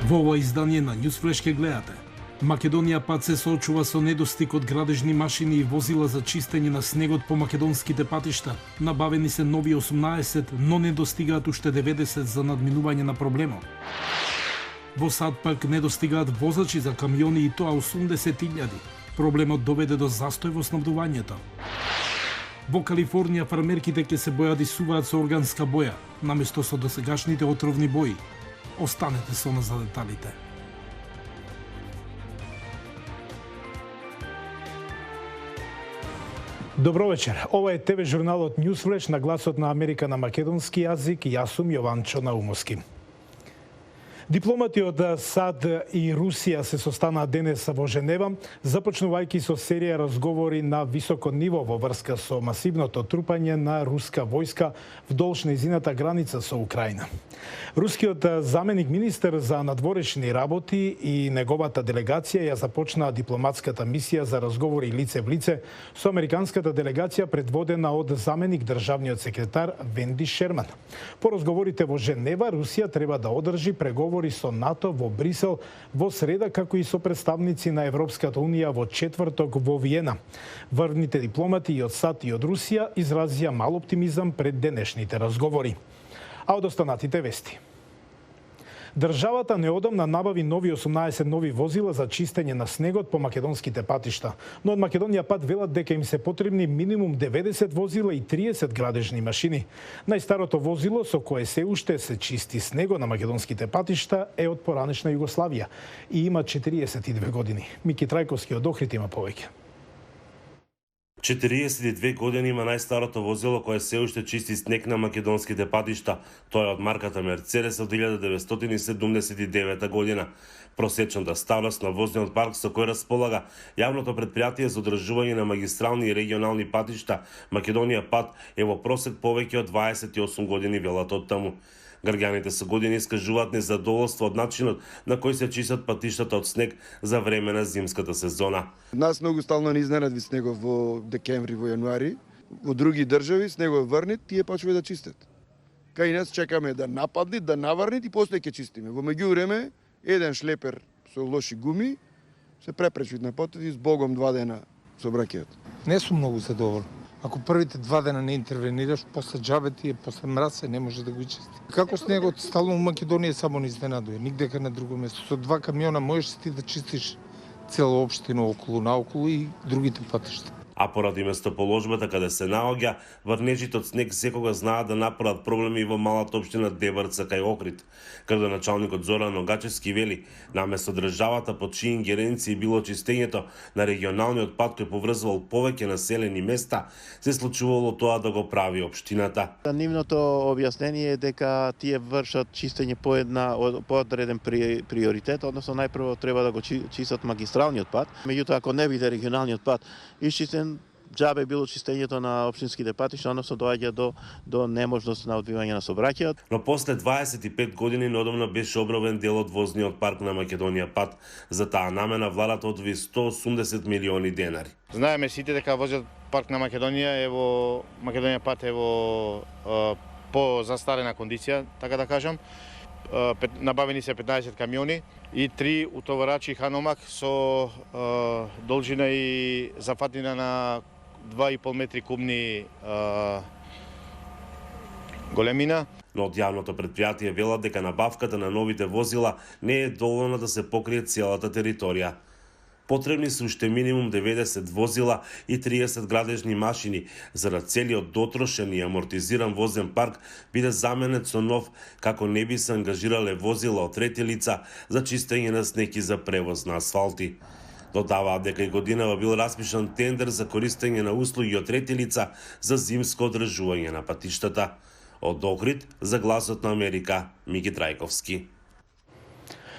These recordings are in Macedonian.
Во ова издание на Newsflash ке гледате. Македонија пат се соочува со недостиг од градежни машини и возила за чистење на снегот по македонските патишта. Набавени се нови 18, но не достигаат уште 90 за надминување на проблемот. Во САД пак недостигаат возачи за камиони и тоа 80.000. Проблемот доведе до застој во снабдувањето. Во Калифорнија фармерките ќе се бојадисуваат со органска боја, наместо со досегашните отровни бои. Останете со нас за деталите. Добро вечер. Ова е ТВ журналот Newsflash на гласот на Америка на македонски јазик. Јас сум Јованчо Наумовски. Дипломати од САД и Русија се состанаа денес во Женева, започнувајќи со серија разговори на високо ниво во врска со масивното трупање на руска војска вдолж нејзината граница со Украина. Рускиот заменик министер за надворешни работи и неговата делегација ја започнаа дипломатската мисија за разговори лице в лице со американската делегација предводена од заменик државниот секретар Венди Шерман. По разговорите во Женева, Русија треба да одржи преговори со НАТО во Брисел во среда, како и со представници на Европската унија во четврток во Виена. Врвните дипломати и од САД и од Русија изразија мал оптимизам пред денешните разговори. А од останатите вести. Државата неодамна набави нови 18 нови возила за чистење на снегот по македонските патишта, но од Македонија пат велат дека им се потребни минимум 90 возила и 30 градежни машини. Најстарото возило со кое се уште се чисти снего на македонските патишта е од поранешна Југославија и има 42 години. Мики Трајковски од Охрид има повеќе. 42 години има најстарото возило кое се уште чисти снег на македонските патишта. Тоа е од марката Мерцедес од 1979 година. Просечната старост на возниот парк со кој располага јавното претпријатие за одржување на магистрални и регионални патишта Македонија пат е во просек повеќе од 28 години, велат од таму. Граѓаните со години искажуваат незадоволство од начинот на кој се чистат патиштата од снег за време на зимската сезона. Нас многу стално не изненади снегов во декември, во јануари. Во други држави снегов врнет, тие почнуваат да чистат. Кај нас чекаме да нападнет, да наврнет и после ќе чистиме. Во меѓувреме, еден шлепер со лоши гуми се препречи на потот и с Богом 2 дена со бракијат. Не сум многу задоволен. Ако првите 2 дена не интервенираш, после џабе тие, после мраз не може да го чисти. Како снегот стално у Македонија само не изненадува, нигдека на друго место. Со 2 камиона можеш ти да чистиш цела општина околу наоколу и другите патишта. А поради местоположбата каде се наоѓа, врнежите од снег секога знаат да направат проблеми во малата општина Дебрца кај Охрид. Градоначалникот Зоран Огачевски вели, наместо државата под чии ингеренции било чистењето на регионалниот пат кој поврзувал повеќе населени места, се случувало тоа да го прави општината. Нивното објаснение е дека тие вршат чистење по одреден приоритет, односно најпрво треба да го чистат магистралниот пат. Меѓутоа, ако не биде регионалниот пат исчистен, џабе било чистењето на општинските патишта, односно доаѓа до неможност на одвивање на сообраќајот. Но после 25 години неодамна беше обновен дел од возниот парк на Македонија пат. За таа намена владата одвои 180 милиони денари. Знаеме сите дека возниот парк на Македонија е во Македонија пат е во по застарена кондиција, така да кажам. Набавени се 15 камиони и 3 утоварачи Ханомак со должина и зафатина на 2,5 метри кубни големина. Но од јавното претпријатие велат дека набавката на новите возила не е доволна да се покрие целата територија. Потребни се уште минимум 90 возила и 30 градежни машини за да целиот дотрошен и амортизиран возен парк биде заменет со нов, како не би се ангажирале возила од трети лица за чистење на снег и за превоз на асфалти. Додаваат дека и годинава бил распишан тендер за користење на услуги од трети лица за зимско одржување на патиштата. Од Охрид за Гласот на Америка, Мики Трајковски.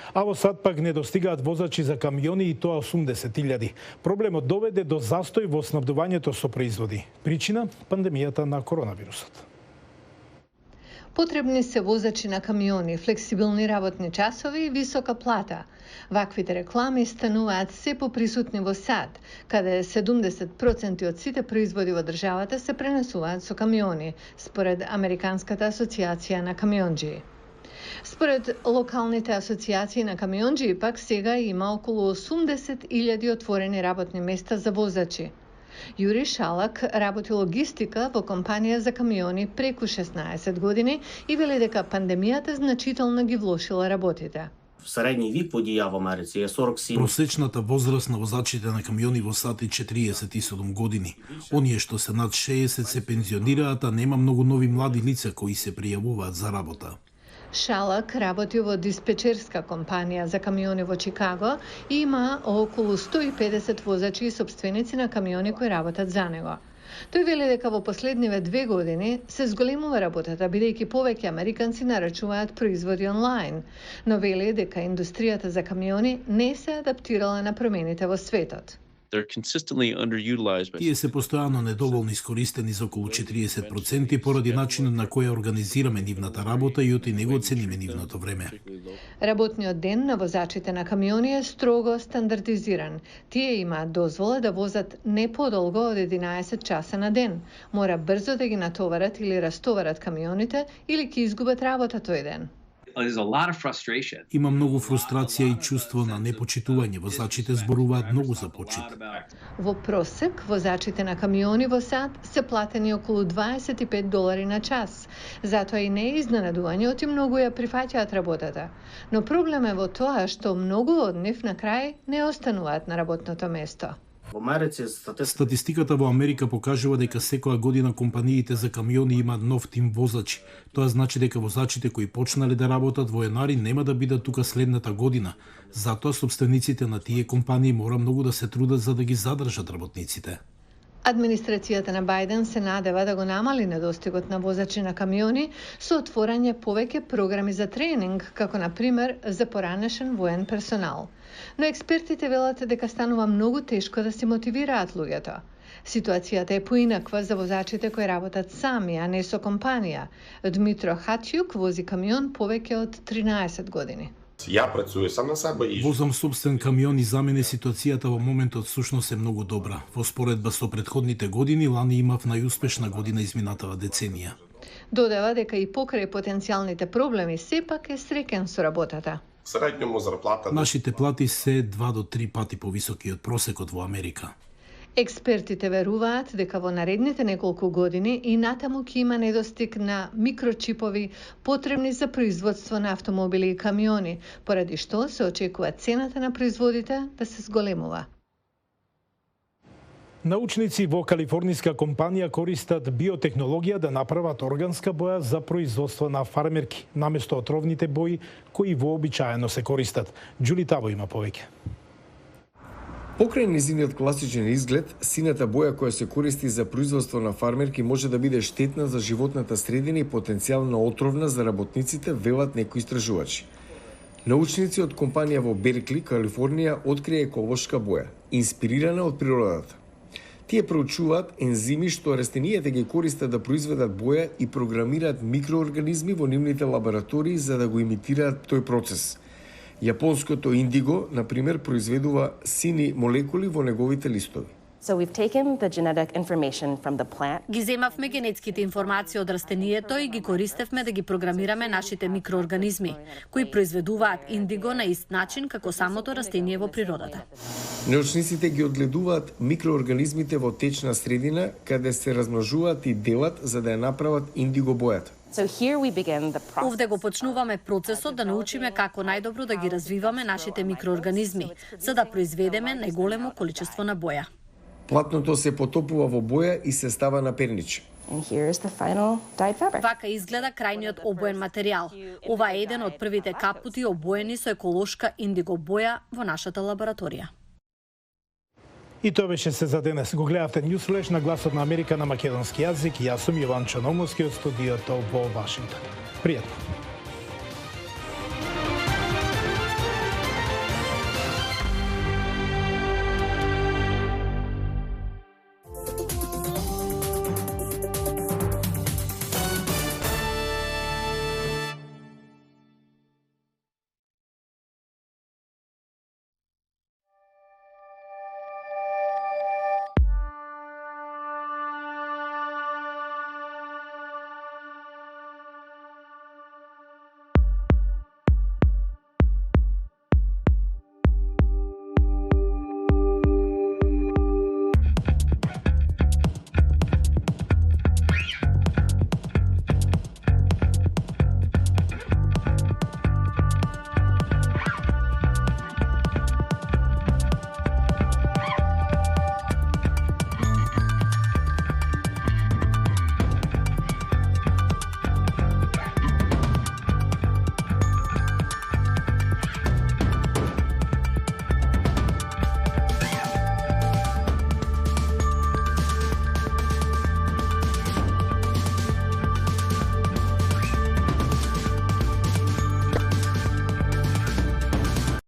А во САД пак не достигаат возачи за камиони и тоа 80.000. Проблемот доведе до застој во снабдувањето со производи. Причина – пандемијата на коронавирусот. Потребни се возачи на камиони, флексибилни работни часови и висока плата. Ваквите реклами стануваат се поприсутни во САД, каде 70% од сите производи во државата се пренесуваат со камиони, според Американската асоциација на камионџии. Според локалните асоциации на камионџи, пак сега има околу 80.000 отворени работни места за возачи. Јури Шалак работи логистика во компанија за камиони преку 16 години и вели дека пандемијата значително ги влошила работите. Средниот вик водија во Америци е 47. Просечната возраст на возачите на камиони во САД е 47 години. Оние што се над 60 се пензионираат, а нема многу нови млади лица кои се пријавуваат за работа. Шалак работи во диспечерска компанија за камиони во Чикаго и има околу 150 возачи и сопственици на камиони кои работат за него. Тој вели дека во последниве 2 години се зголемува работата, бидејќи повеќе американци нарачуваат производи онлайн, но вели дека индустријата за камиони не се адаптирала на промените во светот. Тие се постојано недоволно искористени за околу 40% поради начинот на кој организираме нивната работа и оти не го оцениме нивното време. Работниот ден на возачите на камиони е строго стандардизиран. Тие имаат дозвола да возат не подолго од 11 часа на ден. Мора брзо да ги натоварат или растоварат камионите или ќе изгубат работа тој ден. Има многу фрустрација и чувство на непочитување. Возачите зборуваат многу за почит. Во просек, возачите на камиони во САД се платени околу $25 на час. Затоа и не е изненадување, оти многу ја прифаќаат работата. Но проблем е во тоа што многу од нив на крај не остануваат на работното место. Статистиката во Америка покажува дека секоја година компаниите за камиони имаат нов тим возачи. Тоа значи дека возачите кои почнале да работат во јануари нема да бидат тука следната година. Затоа собствениците на тие компании мора многу да се трудат за да ги задржат работниците. Администрацијата на Бајден се надева да го намали недостигот на возачи на камиони со отворање повеќе програми за тренинг, како на пример за поранешен воен персонал. Но експертите велат дека станува многу тешко да се мотивираат луѓето. Ситуацијата е поинаква за возачите кои работат сами, а не со компанија. Дмитро Хачјук вози камион повеќе од 13 години. Ја працујам сам на себе и возам собствен камион и за мене ситуацијата во моментот всушност е многу добра. Во споредба со претходните години, лани имав најуспешна година изминатава деценија. Додава дека и покрај потенцијалните проблеми сепак е среќен со работата. средно зарплата. Нашите плати се 2 до 3 пати повисоки од просекот во Америка. Експертите веруваат дека во наредните неколку години и натаму ќе има недостиг на микрочипови потребни за производство на автомобили и камиони, поради што се очекува цената на производите да се зголемува. Научници во калифорниска компанија користат биотехнологија да направат органска боја за производство на фармерки, наместо отровните бои кои вообичаено се користат. Џули Табо има повеќе. Покрај низиниот класичен изглед, сината боја која се користи за производство на фармерки може да биде штетна за животната средина и потенцијално отровна за работниците, велат некои истражувачи. Научници од компанија во Беркли, Калифорнија, открија еколошка боја, инспирирана од природата. Тие проучуваат ензими што растенијата ги користат да произведат боја и програмираат микроорганизми во нивните лаборатории за да го имитираат тој процес. Јапонското индиго, например, произведува сини молекули во неговите листови. Ги земавме генетските информации од растението и ги користевме да ги програмираме нашите микроорганизми, кои произведуваат индиго на ист начин како самото растение во природата. Научниците ги одгледуваат микроорганизмите во течна средина, каде се размножуваат и делат за да ја направат индиго бојата. Овде го почнуваме процесот да научиме како најдобро да ги развиваме нашите микроорганизми, за да произведеме најголемо количество на боја. Платното се потопува во боја и се става на перниче. Вака изгледа крајниот обоен материјал. Ова е еден од првите капути обоени со еколошка индиго боја во нашата лабораторија. И тоа беше се за денес. Го гледавте Newsflash на Гласот на Америка на македонски јазик. Јас сум Јован Чономовски од студиото во Вашингтон. Пријатно.